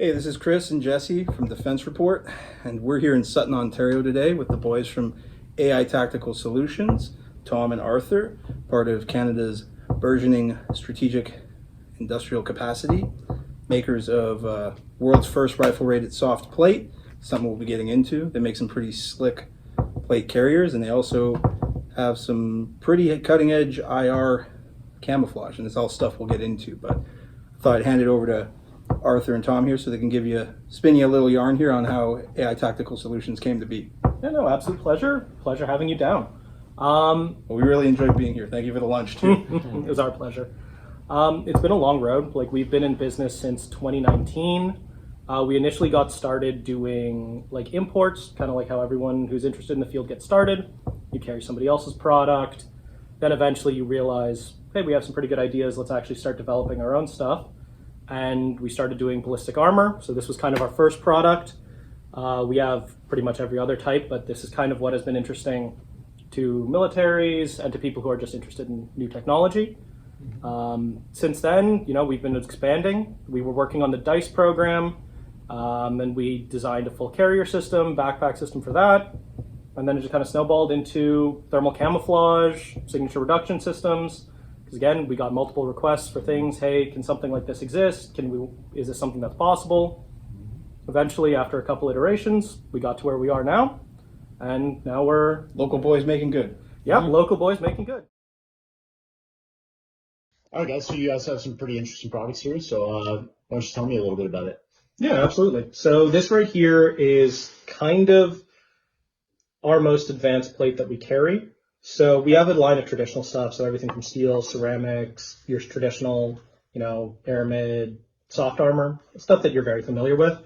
Hey, this is Chris and Jesse from DefenceReport, and we're here in Sutton, Ontario today with the boys from AI Tactical Solutions, Tom and Arthur, part of Canada's burgeoning strategic industrial capacity, makers of world's first rifle-rated soft plate, something we'll be getting into. They make some pretty slick plate carriers, and they also have some pretty cutting-edge IR camouflage, and it's all stuff we'll get into, but I thought I'd hand it over to Arthur and Tom here so they can spin you a little yarn here on how AI Tactical Solutions came to be. Yeah, no, absolute pleasure. Pleasure having you down. Well, we really enjoyed being here. Thank you for the lunch too. It was our pleasure. It's been a long road. Like, we've been in business since 2019. We initially got started doing like imports, kind of like how everyone who's interested in the field gets started. You carry somebody else's product. Then eventually you realize, hey, we have some pretty good ideas. Let's actually start developing our own stuff. And we started doing ballistic armor. So this was kind of our first product. We have pretty much every other type, but this is kind of what has been interesting to militaries and to people who are just interested in new technology. Since then, we've been expanding. We were working on the DICE program, and we designed a full carrier system, backpack system for that. And then it just kind of snowballed into thermal camouflage, signature reduction systems. Again, we got multiple requests for things. Hey, can something like this exist? Is this something that's possible? Eventually, after a couple iterations, we got to where we are now. And now we're Local boys making good. Yep, local boys making good. All right, guys, so you guys have some pretty interesting products here. So why don't you tell me a little bit about it? Yeah, absolutely. So this right here is kind of our most advanced plate that we carry. So we have a line of traditional stuff, so everything from steel, ceramics, your traditional, aramid, soft armor, stuff that you're very familiar with.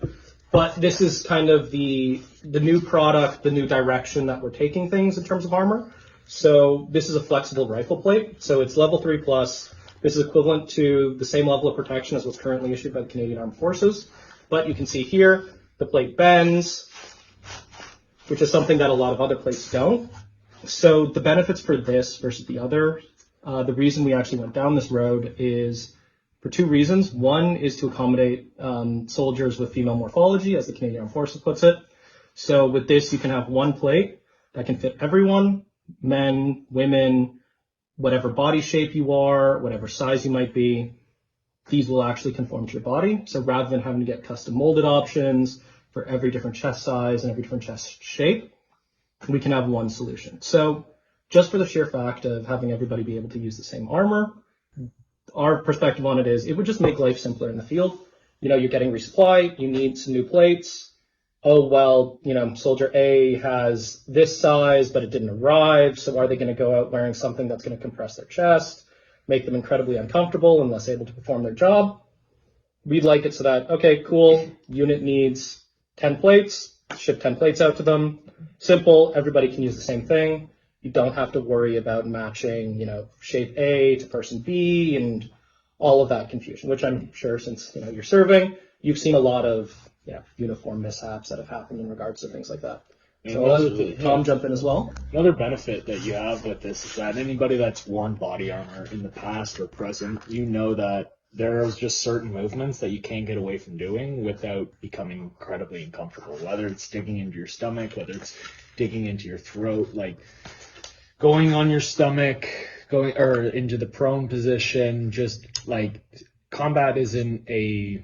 But this is kind of the new product, the new direction that we're taking things in terms of armor. So this is a flexible rifle plate. So it's level 3+. This is equivalent to the same level of protection as what's currently issued by the Canadian Armed Forces. But you can see here, the plate bends, which is something that a lot of other plates don't. So the benefits for this versus the other, the reason we actually went down this road is for two reasons. One is to accommodate soldiers with female morphology, as the Canadian Armed Forces puts it. So with this, you can have one plate that can fit everyone, men, women, whatever body shape you are, whatever size you might be. These will actually conform to your body. So rather than having to get custom molded options for every different chest size and every different chest shape, we can have one solution. So just for the sheer fact of having everybody be able to use the same armor, our perspective on it is it would just make life simpler in the field. You're getting resupply, you need some new plates. Oh, well, soldier A has this size, but it didn't arrive. So are they going to go out wearing something that's going to compress their chest, make them incredibly uncomfortable and less able to perform their job? We'd like it so that, okay, cool, unit needs 10 plates, ship 10 plates out to them. Simple, everybody can use the same thing. You don't have to worry about matching, shape A to person B and all of that confusion, which I'm sure since, you're serving, you've seen a lot of uniform mishaps that have happened in regards to things like that. So I'll let Tom jump in as well. Another benefit that you have with this is that anybody that's worn body armor in the past or present, that there's just certain movements that you can't get away from doing without becoming incredibly uncomfortable, whether it's digging into your stomach, whether it's digging into your throat, like going on your stomach, going or into the prone position. Just like combat isn't a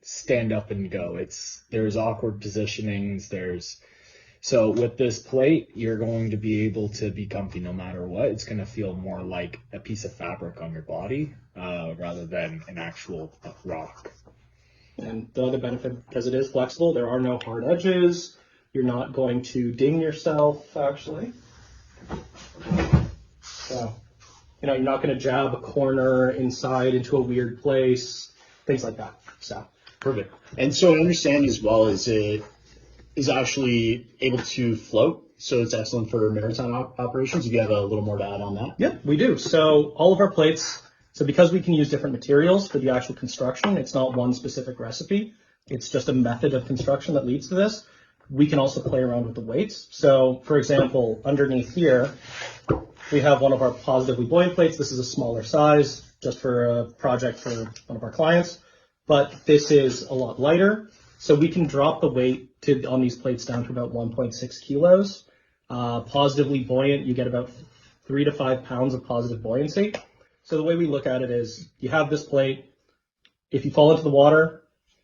stand up and go. There's awkward positionings. So with this plate, you're going to be able to be comfy no matter what. It's going to feel more like a piece of fabric on your body rather than an actual rock. And the other benefit, because it is flexible, there are no hard edges. You're not going to ding yourself, actually. So, you're not going to jab a corner inside into a weird place, things like that. So perfect. And so I understand as well as it is actually able to float, so it's excellent for maritime operations. If you have a little more to add on that. Yep, we do. So all of our plates, so because we can use different materials for the actual construction, it's not one specific recipe. It's just a method of construction that leads to this. We can also play around with the weights. So for example, underneath here, we have one of our positively buoyant plates. This is a smaller size, just for a project for one of our clients. but this is a lot lighter. So we can drop the weight on these plates down to about 1.6 kilos. Positively buoyant, you get about 3 to 5 pounds of positive buoyancy. So the way we look at it is you have this plate. If you fall into the water,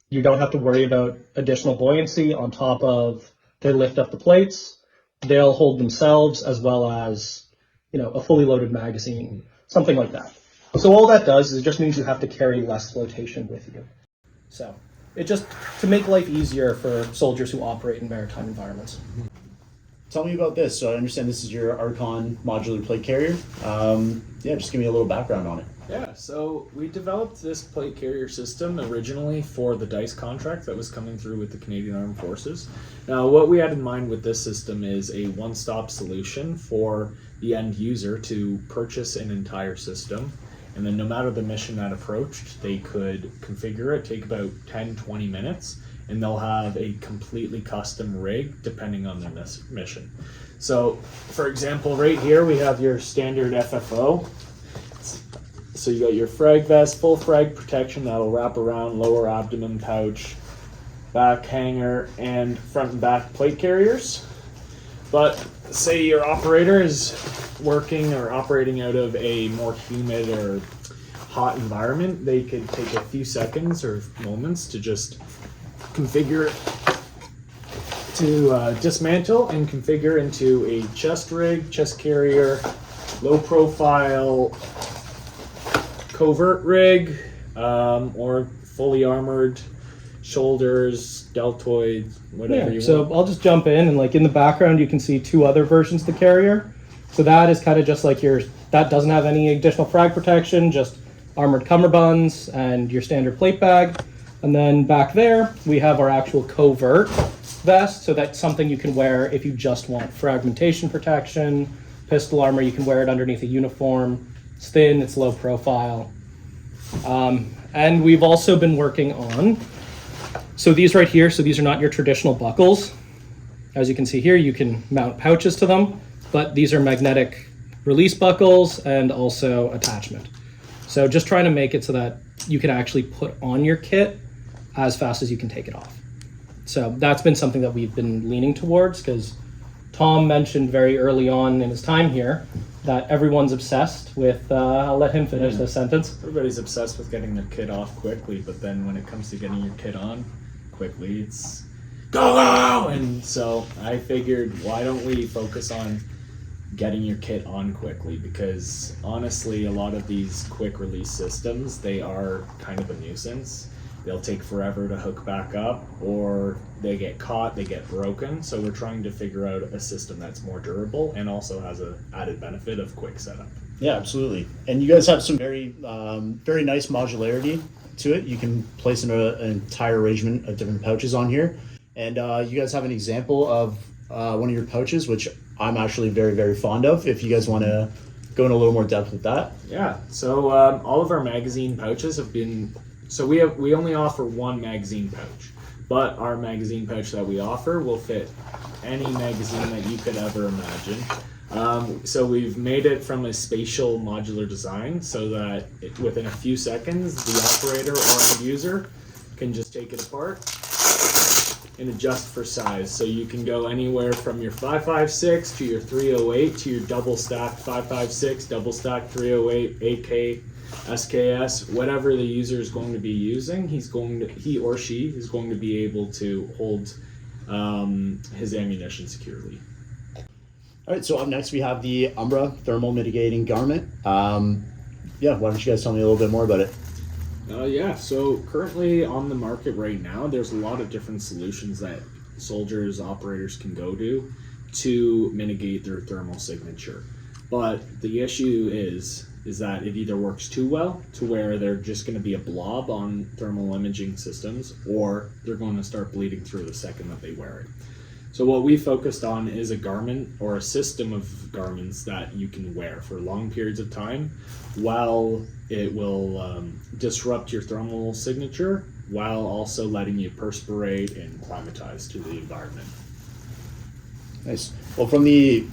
you don't have to worry about additional buoyancy on top of they lift up the plates. They'll hold themselves as well as, a fully loaded magazine, something like that. So all that does is it just means you have to carry less flotation with you. So it just to make life easier for soldiers who operate in maritime environments. Tell me about this. So I understand this is your ARKON modular plate carrier. Just give me a little background on it. Yeah, so we developed this plate carrier system originally for the DICE contract that was coming through with the Canadian Armed Forces. Now, what we had in mind with this system is a one-stop solution for the end user to purchase an entire system. And then no matter the mission that approached, they could configure it, take about 10-20 minutes, and they'll have a completely custom rig depending on their mission. So, for example, right here we have your standard FFO. So you got your frag vest, full frag protection that'll wrap around lower abdomen pouch, back hanger, and front and back plate carriers. But say your operator is working or operating out of a more humid or hot environment, they could take a few seconds or moments to just configure to dismantle and configure into a chest rig, chest carrier, low profile covert rig, or fully armored shoulders, deltoids, whatever you so want. I'll just jump in, and in the background you can see two other versions of the carrier. So that is kind of just like that doesn't have any additional frag protection, just armored cummerbunds and your standard plate bag. And then back there we have our actual covert vest, so that's something you can wear if you just want fragmentation protection, pistol armor. You can wear it underneath a uniform. It's thin, it's low profile. And we've also been working on, so these right here, so these are not your traditional buckles. As you can see here, you can mount pouches to them, but these are magnetic release buckles and also attachment. So just trying to make it so that you can actually put on your kit as fast as you can take it off. So that's been something that we've been leaning towards, because Tom mentioned very early on in his time here that everyone's obsessed with, I'll let him finish this sentence. Everybody's obsessed with getting their kit off quickly, but then when it comes to getting your kit on quickly, it's go! And so I figured, why don't we focus on getting your kit on quickly? Because honestly, a lot of these quick release systems, they are kind of a nuisance. They'll take forever to hook back up, or they get caught, they get broken. So we're trying to figure out a system that's more durable and also has an added benefit of quick setup. Yeah, absolutely. And you guys have some very nice modularity to it. You can place an entire arrangement of different pouches on here. And you guys have an example of one of your pouches, which I'm actually very, very fond of, if you guys want to go in a little more depth with that. Yeah, so all of our magazine pouches have been, so we only offer one magazine pouch, but our magazine pouch that we offer will fit any magazine that you could ever imagine. So we've made it from a spatial modular design so that within a few seconds, the operator or end user can just take it apart and adjust for size. So you can go anywhere from your 5.56 to your 308 to your double stack 5.56, double stack 308, AK, SKS, whatever the user is going to be using, he or she is going to be able to hold his ammunition securely. All right, so up next we have the Umbra thermal mitigating garment. Why don't you guys tell me a little bit more about it? So currently on the market right now, there's a lot of different solutions that soldiers, operators can go to mitigate their thermal signature. But the issue is that it either works too well to where they're just going to be a blob on thermal imaging systems, or they're going to start bleeding through the second that they wear it. So what we focused on is a garment or a system of garments that you can wear for long periods of time, while it will disrupt your thermal signature, while also letting you perspirate and acclimatize to the environment. Nice. Well, from the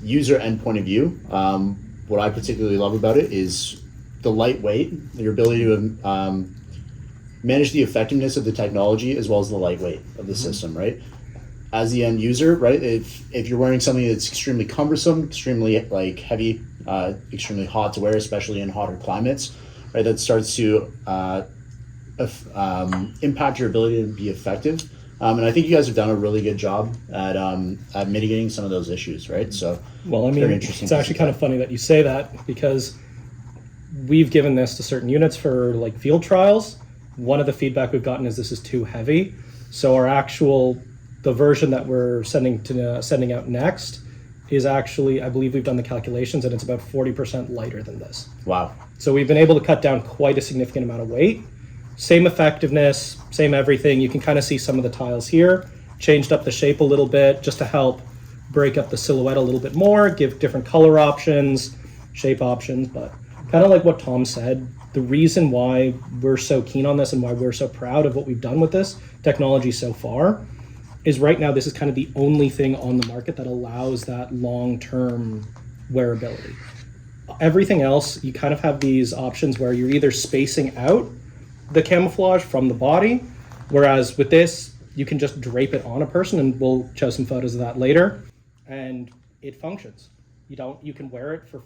user end point of view, what I particularly love about it is the lightweight, your ability to manage the effectiveness of the technology as well as the lightweight of the system, right? As the end user, right? If you're wearing something that's extremely cumbersome, extremely like heavy, extremely hot to wear, especially in hotter climates, right? That starts to impact your ability to be effective. And I think you guys have done a really good job at mitigating some of those issues, right? So, Well, I mean, very interesting it's actually kind of funny that you say that, because we've given this to certain units for like field trials. One of the feedback we've gotten is this is too heavy. So the version that we're sending out next is actually, I believe we've done the calculations, and it's about 40% lighter than this. Wow. So we've been able to cut down quite a significant amount of weight. Same effectiveness, same everything. You can kind of see some of the tiles here. Changed up the shape a little bit just to help break up the silhouette a little bit more, give different color options, shape options. But kind of like what Tom said, the reason why we're so keen on this and why we're so proud of what we've done with this technology so far is right now this is kind of the only thing on the market that allows that long-term wearability. Everything else, you kind of have these options where you're either spacing out the camouflage from the body, whereas with this, you can just drape it on a person, and we'll show some photos of that later, and it functions. You can wear it for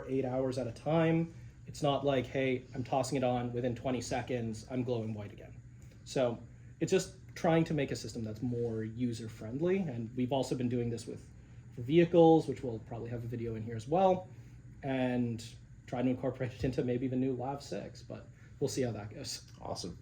4-8 hours at a time. It's not like, hey, I'm tossing it on, within 20 seconds, I'm glowing white again. So it's just trying to make a system that's more user-friendly, and we've also been doing this for vehicles, which we'll probably have a video in here as well, and trying to incorporate it into maybe the new Lav 6, but we'll see how that goes. Awesome.